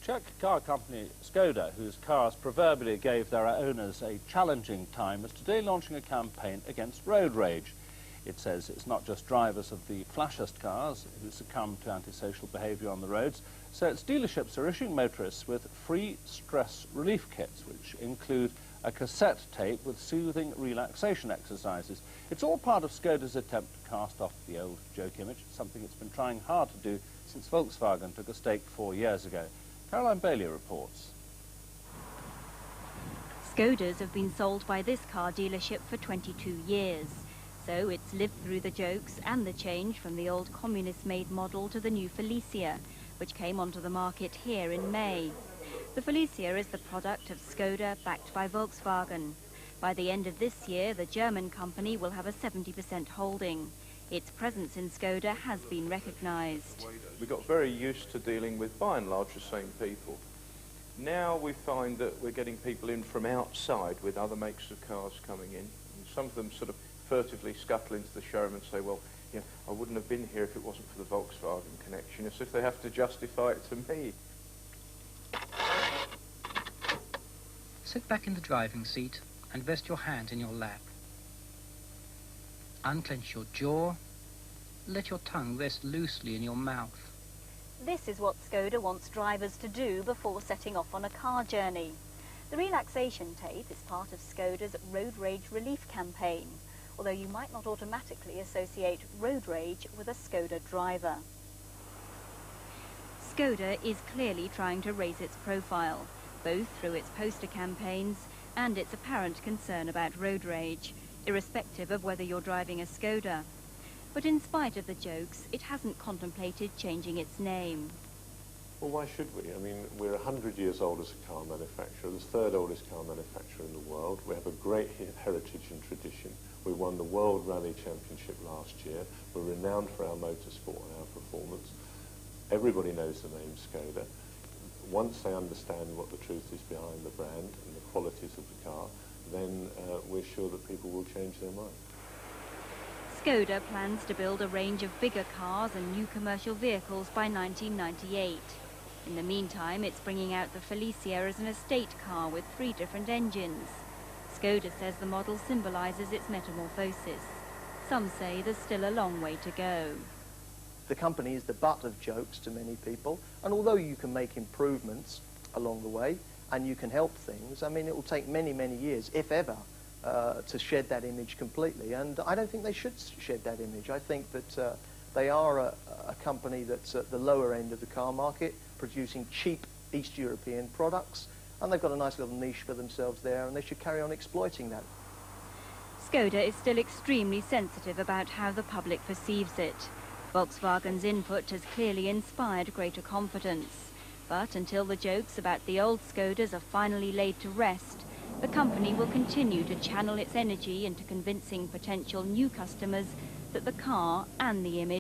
Czech car company Skoda, whose cars proverbially gave their owners a challenging time, is today launching a campaign against road rage. It says it's not just drivers of the flashiest cars who succumb to antisocial behaviour on the roads, so its dealerships are issuing motorists with free stress relief kits, which include a cassette tape with soothing relaxation exercises. It's all part of Skoda's attempt to cast off the old joke image, something it's been trying hard to do since Volkswagen took a stake 4 years ago. Caroline Bailey reports. Skodas have been sold by this car dealership for 22 years. So it's lived through the jokes and the change from the old communist-made model to the new Felicia, which came onto the market here in May. The Felicia is the product of Skoda, backed by Volkswagen. By the end of this year, the German company will have a 70% holding. Its presence in Skoda has been recognised. We got very used to dealing with, by and large, the same people. Now we find that we're getting people in from outside with other makes of cars coming in. And some of them sort of furtively scuttle into the showroom and say, well, you know, I wouldn't have been here if it wasn't for the Volkswagen connection, as if they have to justify it to me. Sit back in the driving seat and rest your hands in your lap. Unclench your jaw. Let your tongue rest loosely in your mouth. This is what Skoda wants drivers to do before setting off on a car journey. The relaxation tape is part of Skoda's road rage relief campaign, although you might not automatically associate road rage with a Skoda driver. Skoda is clearly trying to raise its profile, both through its poster campaigns and its apparent concern about road rage, irrespective of whether you're driving a Skoda. But in spite of the jokes, it hasn't contemplated changing its name. Well, why should we? I mean, we're 100 years old as a car manufacturer, the third oldest car manufacturer in the world. We have a great heritage and tradition. We won the World Rally Championship last year. We're renowned for our motorsport and our performance. Everybody knows the name Skoda. Once they understand what the truth is behind the brand and the qualities of the car, then we're sure that people will change their mind. Skoda plans to build a range of bigger cars and new commercial vehicles by 1998. In the meantime, it's bringing out the Felicia as an estate car with 3 different engines. Skoda says the model symbolises its metamorphosis. Some say there's still a long way to go. The company is the butt of jokes to many people, and although you can make improvements along the way and you can help things, I mean, it will take many, many years, if ever, to shed that image completely. And I don't think they should shed that image. I think that they are a company that's at the lower end of the car market, producing cheap East European products, and they've got a nice little niche for themselves there, and they should carry on exploiting that. Skoda is still extremely sensitive about how the public perceives it. Volkswagen's input has clearly inspired greater confidence. But until the jokes about the old Skodas are finally laid to rest, the company will continue to channel its energy into convincing potential new customers that the car and the image